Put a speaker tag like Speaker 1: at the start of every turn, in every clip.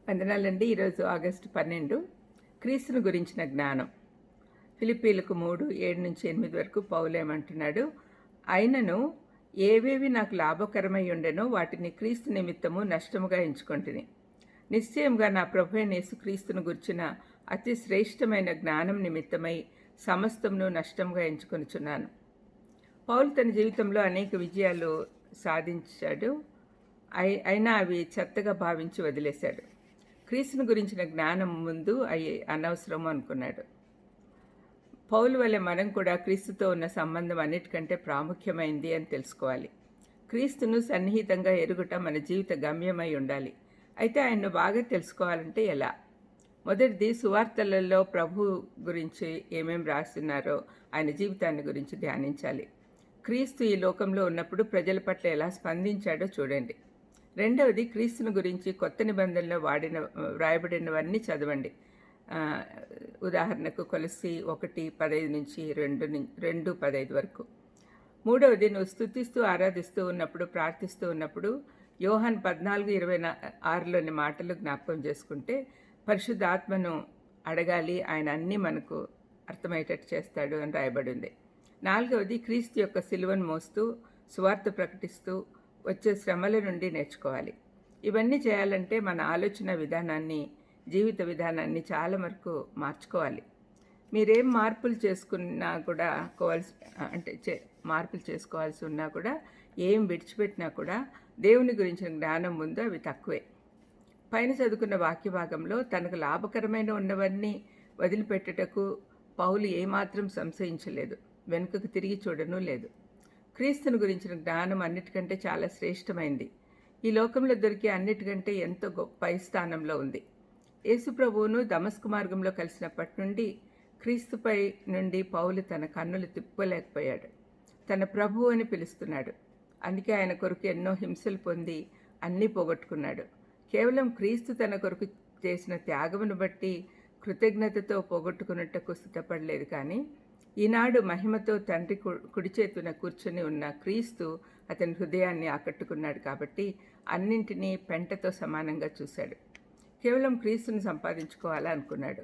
Speaker 1: వందనాలండి. ఈరోజు ఆగస్టు 12 క్రీస్తును గురించిన జ్ఞానం. ఫిలిప్పీలకు 3:7-8 వరకు పౌలేమంటున్నాడు, అయినను ఏవేవి నాకు లాభకరమై ఉండెనో వాటిని క్రీస్తు నిమిత్తము నష్టముగా ఎంచుకొంటిని. నిశ్చయంగా నా ప్రభువైన యేసుక్రీస్తును గుర్చిన అతి శ్రేష్టమైన జ్ఞానం నిమిత్తమై సమస్తమును నష్టంగా ఎంచుకొనుచున్నాను. పౌలు తన జీవితంలో అనేక విజయాలు సాధించాడు. అయినా అవి చెత్తగా భావించి వదిలేశాడు. క్రీస్తుని గురించిన జ్ఞానం ముందు అవి అనవసరం అనుకున్నాడు. పౌలు వలె మనం కూడా క్రీస్తుతో ఉన్న సంబంధం అన్నిటికంటే ప్రాముఖ్యమైంది అని తెలుసుకోవాలి. క్రీస్తును సన్నిహితంగా ఎరుగుట మన జీవిత గమ్యమై ఉండాలి. అయితే ఆయన్ను బాగా తెలుసుకోవాలంటే ఎలా? మొదటిది, సువార్తలలో ప్రభు గురించి ఏమేం రాస్తున్నారో ఆయన జీవితాన్ని గురించి ధ్యానించాలి. క్రీస్తు ఈ లోకంలో ఉన్నప్పుడు ప్రజల పట్ల ఎలా స్పందించాడో చూడండి. రెండవది, క్రీస్తుని గురించి కొత్త నిబంధనలో వ్రాయబడినవన్నీ చదవండి. ఉదాహరణకు కొలస్సీ 1:15 నుంచి 2:15 వరకు. మూడవది, నువ్వు స్తుతిస్తూ ఆరాధిస్తూ ఉన్నప్పుడు, ప్రార్థిస్తూ ఉన్నప్పుడు యోహాను 14:26లోని మాటలు జ్ఞాపకం చేసుకుంటే పరిశుద్ధాత్మను అడగాలి, ఆయన అన్నీ మనకు అర్థమయ్యేటట్టు చేస్తాడు అని రాయబడింది. నాలుగవది, క్రీస్తు యొక్క సిలువను మోస్తూ సువార్త ప్రకటిస్తూ వచ్చే శ్రమల నుండి నేర్చుకోవాలి. ఇవన్నీ చేయాలంటే మన ఆలోచన విధానాన్ని, జీవిత విధానాన్ని చాలా వరకు మార్చుకోవాలి. మీరేం మార్పులు చేసుకున్నా కూడా మార్పులు చేసుకోవాల్సి ఉన్నా కూడా, ఏం విడిచిపెట్టినా కూడా దేవుని గురించిన జ్ఞానం ముందు అవి తక్కువే. పైన చదువుకున్న వాక్య భాగంలో తనకు లాభకరమైన ఉన్నవన్నీ వదిలిపెట్టుటకు పౌలు ఏమాత్రం సంశయించలేదు, వెనుకకు తిరిగి చూడనూ లేదు. క్రీస్తుని గురించిన జ్ఞానం అన్నిటికంటే చాలా శ్రేష్టమైంది. ఈ లోకంలో దొరికే అన్నిటికంటే ఎంతో పై స్థానంలో ఉంది. యేసుప్రభువును దమస్కు మార్గంలో కలిసినప్పటి నుండి క్రీస్తుపై నుండి పౌలు తన కన్నులు తిప్పలేకపోయాడు. తన ప్రభువు అని పిలుస్తున్నాడు. అందుకే ఆయన కొరకు ఎన్నో హింసలు పొంది అన్నీ పోగొట్టుకున్నాడు. కేవలం క్రీస్తు తన కొరకు చేసిన త్యాగమును బట్టి కృతజ్ఞతతో పోగొట్టుకున్నట్టుకు సిద్ధపడలేదు. కానీ ఈనాడు మహిమతో తండ్రి కుడి చేతున కూర్చొని ఉన్న క్రీస్తు అతని హృదయాన్ని ఆకట్టుకున్నాడు. కాబట్టి అన్నింటినీ పెంటతో సమానంగా చూశాడు. కేవలం క్రీస్తుని సంపాదించుకోవాలా అనుకున్నాడు.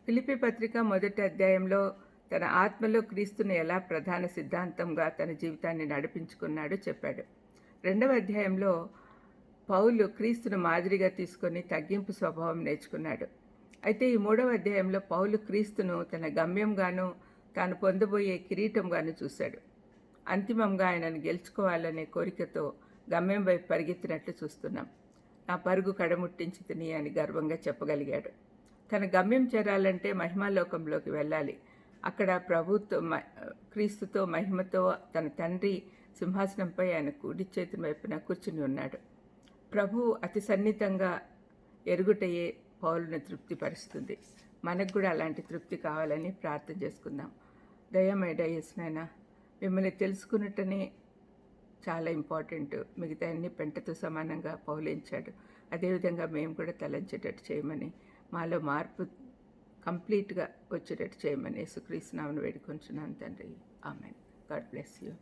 Speaker 1: ఫిలిప్పీ పత్రిక 1వ అధ్యాయంలో తన ఆత్మలో క్రీస్తుని ఎలా ప్రధాన సిద్ధాంతంగా తన జీవితాన్ని నడిపించుకున్నాడో చెప్పాడు. 2వ అధ్యాయంలో పౌలు క్రీస్తును మాదిరిగా తీసుకొని తగ్గింపు స్వభావం నేర్చుకున్నాడు. అయితే ఈ 3వ అధ్యాయంలో పౌలు క్రీస్తును తన గమ్యంగాను తాను పొందబోయే కిరీటంగాను చూశాడు. అంతిమంగా ఆయనను గెలుచుకోవాలనే కోరికతో గమ్యం వైపు పరిగెత్తినట్లు చూస్తున్నాం. నా పరుగు కడముట్టించి తిని అని గర్వంగా చెప్పగలిగాడు. తన గమ్యం చేరాలంటే మహిమాలోకంలోకి వెళ్ళాలి. అక్కడ క్రీస్తుతో మహిమతో తన తండ్రి సింహాసనంపై ఆయన కుడి చేతి వైపున కూర్చుని ఉన్నాడు. ప్రభు అతి సన్నిహితంగా ఎరుగుటయే పౌలును తృప్తిపరుస్తుంది. మనకు కూడా అలాంటి తృప్తి కావాలని ప్రార్థన చేసుకుందాం. దయమేడ యేసునైనా, మిమ్మల్ని తెలుసుకున్నట్టనే చాలా ఇంపార్టెంట్. మిగతా అన్ని పెంటతో సమానంగా పౌలించాడు. అదేవిధంగా మేము కూడా తలంచేటట్టు చేయమని, మాలో మార్పు కంప్లీట్గా వచ్చేటట్టు చేయమని యేసుక్రీస్తు నామమున వేడుకొంచున్నాను తండ్రి. ఆమేన్. God bless you.